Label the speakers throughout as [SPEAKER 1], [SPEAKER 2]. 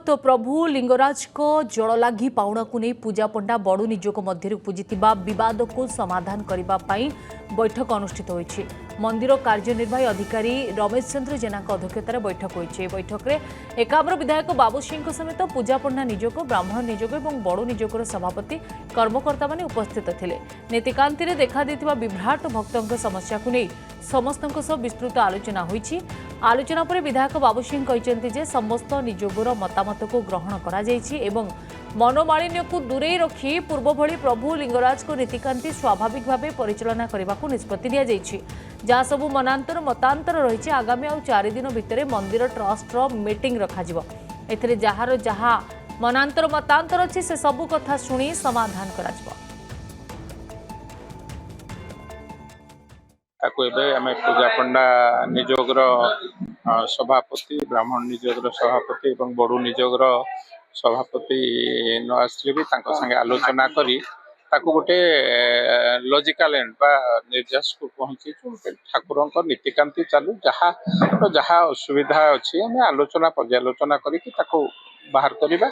[SPEAKER 1] तो प्रभु लिंगराज को जल लागी पाउणा को नहीं पूजा पंडा बड़ू निजोग मध्य उपजिता बद को समाधान करने बैठक अनुष्ठित होती। मंदिर कार्यनिर्वाही अधिकारी रमेश चंद्र जेना अध्यक्षतार बैठक होती। बैठक में एकाम्र विधायक बाबू सिंह समेत पूजा पंडा निजोग ब्राह्मण निजोग और बड़ू निजोगर सभापति कर्मकर्ता माने उपस्थित थे। नीतिकांति देखा विभ्राट भक्तों समस्या को नहीं समस्त विस्तृत आलोचना होती। आलोचना पर विधायक बाबू सिंह कहते जे समस्त निजोगर मतामत को ग्रहण करा जायछि एवं मनोमालिन्य को दूरे रखी पूर्व भली प्रभु लिंगराज को नीतिकांति स्वाभाविक भाव परिचालना करने को निष्पत्ति दिया जायछि। जहाँ सबू मनांतर मतांतर रही आगामी आउ 4 दिन भितर मंदिर ट्रस्टर मीटिंग रखाजिबो। एथिरे जहार जहाँ मनांतर मतांतर अछि से सबू कथा शुणी समाधान कराजिबो।
[SPEAKER 2] पूजा पंडा निजोगर सभापति ब्राह्मण निजोगर सभापति और बड़ू निजोगर सभापति न आसले भी संगे आलोचना करी गोटे लॉजिकल एंड बा निर्देश को पहुंची ठाकुर नीतिकांति चालू जहाँ जहाँ असुविधा अच्छी आम आलोचना पर्यालोचना करी बाहर करवा।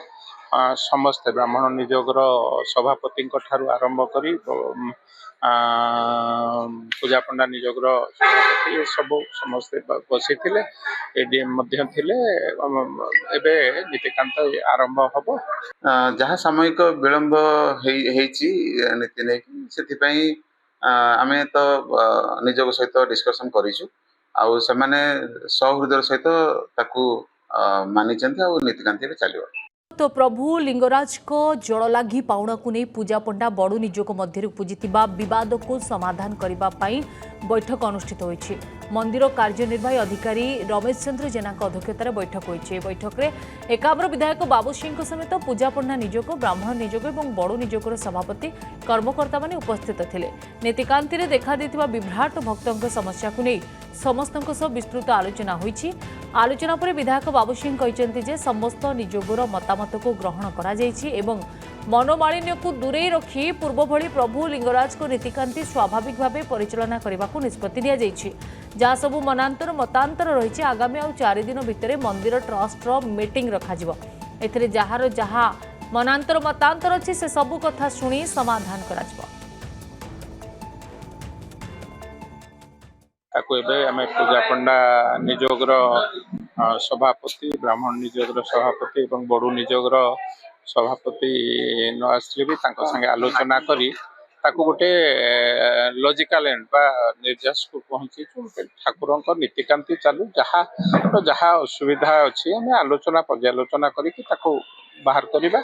[SPEAKER 2] समस्ते ब्राह्मण निजोगर सभापति आरंभ करी पूजा पंडा निजोगर सभापति सब समस्ते बसी थे। एडीएम नीतिकांत आरंभ हम
[SPEAKER 3] जहाँ सामयिक विलंब नीति नहीं आम तो निजोग सहित डिस्कसन करूँ आउ से सहृदय सहित मानी नीतिकांति चलो।
[SPEAKER 1] तो प्रभु लिंगराज को जल लागी पाउणा को नहीं पूजा पंडा बड़ू निजोग मध्य उपजिता बद को समाधान करने बैठक अनुष्ठित होती। मंदिर कार्यनिर्वाही अधिकारी रमेश चंद्र जेना अध्यक्षतार बैठक होती। बैठक में एकाम्र विधायक बाबू सिंह समेत पूजा पंडा निजोग ब्राह्मण निजोग और बड़ू निजोगर सभापति कर्मकर्ता माने उपस्थित थे। नीतिकांति देखा विभ्राट भक्तों समस्या को नहीं समस्त विस्तृत आलोचना होती। आलोचना पर विधायक बाबू सिंह कहते जे समस्त निजोगर मतामत को ग्रहण करा जायछि एवं मनोमालिन्य को दूरे रखी पूर्व भली प्रभु लिंगराज को नीतिकांति स्वाभाविक भाव परिचालना करने को निष्पत्ति दिया जायछि। जहाँ सबू मनांतर मतांतर रही आगामी आउ 4 दिन भितर मंदिर ट्रस्टर मीटिंग रखाजिबो। एथिरे जहार जहाँ मनांतर मतांतर अछि से सबू कथा शुणी समाधान कराजिबो।
[SPEAKER 2] पूजा पंडा निजोगर सभापति ब्राह्मण निजोगर सभापति और बड़ू निजोगर सभापति न आसले भी संगे आलोचना करी गोटे लॉजिकल एंड बा निर्देश को पहुंची ठाकुर नीतिकांति चालू जहाँ जहाँ असुविधा अच्छी आम आलोचना पर्यालोचना करी बाहर करवा।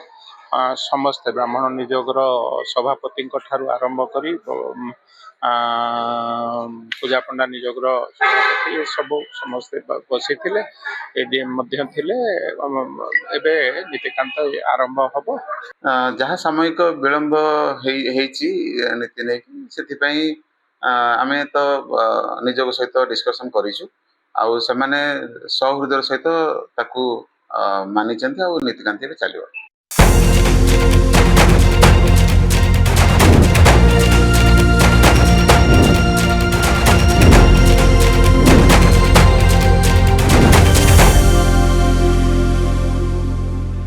[SPEAKER 2] समस्ते ब्राह्मण निजोगर सभापति आरंभ करी पूजा पंडा निजोगर सभापति सब समस्ते बसी थे। एडीएम नीतिकांत आरंभ हम
[SPEAKER 3] जहाँ सामयिक विलंब नीति नहीं आम तो निजोग सहित डिस्कसन करूँ आउ से सहृदय सहित मानी नीतिकांति चलो।